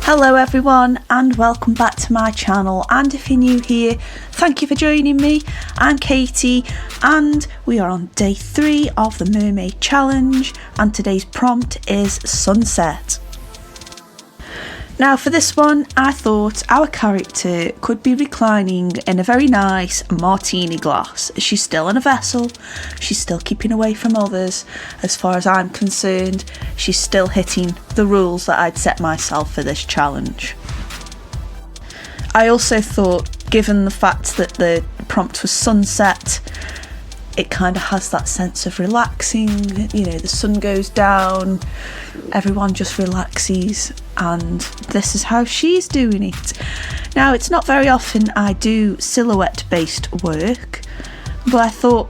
Hello everyone and welcome back to my channel, and if you're new here, thank you for joining me. I'm Katie and we are on day 3 of the mermaid challenge, and today's prompt is sunset. Now for this one, I thought our character could be reclining in a very nice martini glass. She's still in a vessel, she's still keeping away from others. As far as I'm concerned, she's still hitting the rules that I'd set myself for this challenge. I also thought, given the fact that the prompt was sunset, it kind of has that sense of relaxing, you know, the sun goes down, everyone just relaxes, and this is how she's doing it. Now, it's not very often I do silhouette based work, but I thought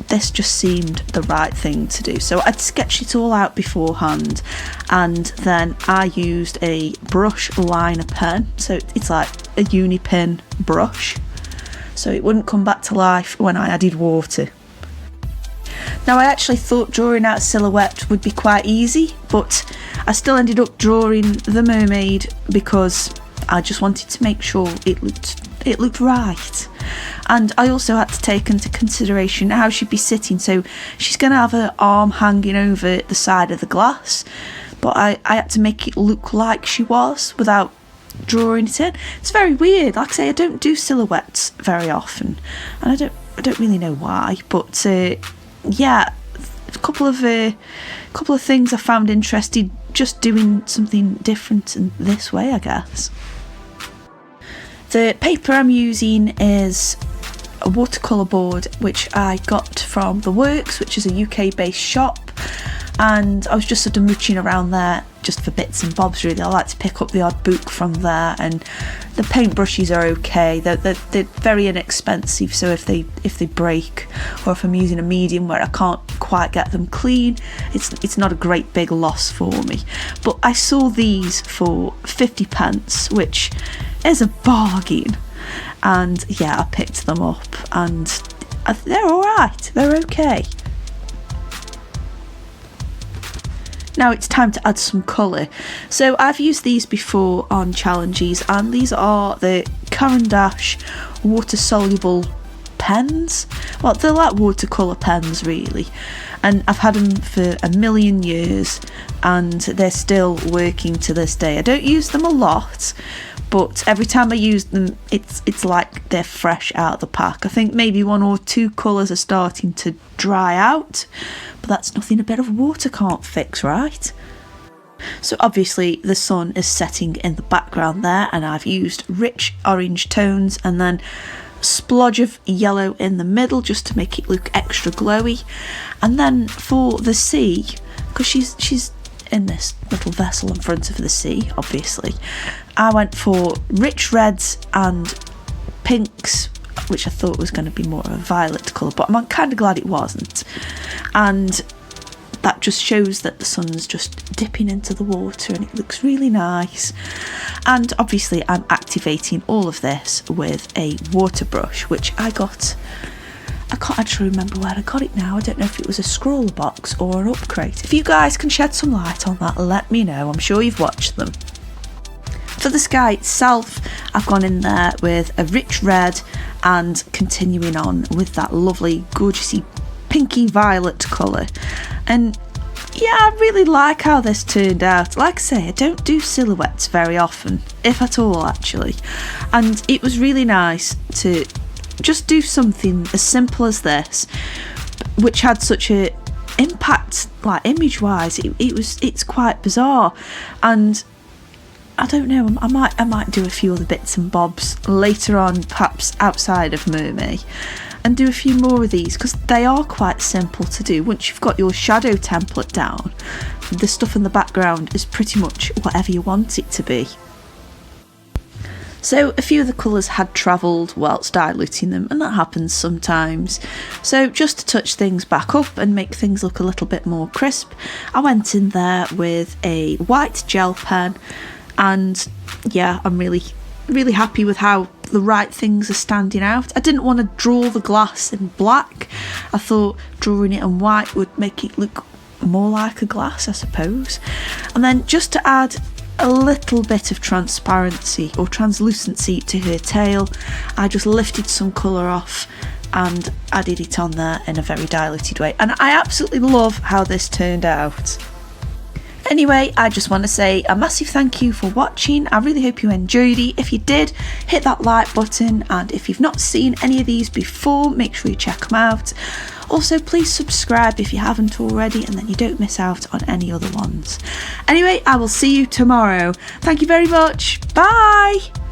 this just seemed the right thing to do. So I'd sketched it all out beforehand, and then I used a brush liner pen, so it's like a uni pen brush, so it wouldn't come back to life when I added water. Now, I actually thought drawing out a silhouette would be quite easy, but I still ended up drawing the mermaid because I just wanted to make sure it looked right. And I also had to take into consideration how she'd be sitting, so she's going to have her arm hanging over the side of the glass, but I had to make it look like she was without drawing it in. It's very weird. Like I say, I don't do silhouettes very often, and I don't really know why, but yeah, a couple of things I found interesting, just doing something different in this way, I guess. The paper I'm using is a watercolour board which I got from The Works, which is a UK based shop, and I was just sort of mooching around there just for bits and bobs really. I like to pick up the odd book from there, and the paintbrushes are okay. They're very inexpensive, so if they break, or if I'm using a medium where I can't quite get them clean, it's not a great big loss for me. But I saw these for 50p, which is a bargain, and yeah, I picked them up, and they're alright, they're okay. Now it's time to add some colour. So I've used these before on challenges, and these are the Caran d'Ache water soluble pens. Well, they're like watercolour pens really, and I've had them for a million years and they're still working to this day. I don't use them a lot, but every time I use them, it's like they're fresh out of the pack. I think maybe 1 or 2 colours are starting to dry out, but that's nothing a bit of water can't fix, right? So obviously the sun is setting in the background there, and I've used rich orange tones and then a splodge of yellow in the middle just to make it look extra glowy. And then for the sea, because she's in this little vessel in front of the sea, obviously, I went for rich reds and pinks, which I thought was going to be more of a violet colour, but I'm kind of glad it wasn't. And that just shows that the sun's just dipping into the water and it looks really nice. And obviously I'm activating all of this with a water brush, which I got, I can't actually remember where I got it now. I don't know if it was a scroll box or an up crate. If you guys can shed some light on that, let me know. I'm sure you've watched them. For the sky itself, I've gone in there with a rich red and continuing on with that lovely, gorgeousy, pinky violet colour. And yeah, I really like how this turned out. Like I say, I don't do silhouettes very often, if at all actually. And it was really nice to just do something as simple as this, which had such a impact, like image wise. It's quite bizarre, and I don't know, I might do a few other bits and bobs later on, perhaps outside of Mermay, and do a few more of these, because they are quite simple to do. Once you've got your shadow template down, the stuff in the background is pretty much whatever you want it to be. So a few of the colours had travelled whilst diluting them, and that happens sometimes. So just to touch things back up and make things look a little bit more crisp, I went in there with a white gel pen, and yeah, I'm really happy with how the right things are standing out. I didn't want to draw the glass in black. I thought drawing it in white would make it look more like a glass, I suppose. And then just to add a little bit of transparency or translucency to her tail. I just lifted some colour off and added it on there in a very diluted way, and I absolutely love how this turned out. Anyway, I just want to say a massive thank you for watching. I really hope you enjoyed it. If you did, hit that like button, and if you've not seen any of these before, make sure you check them out. Also, please subscribe if you haven't already, and then you don't miss out on any other ones. Anyway, I will see you tomorrow. Thank you very much. Bye!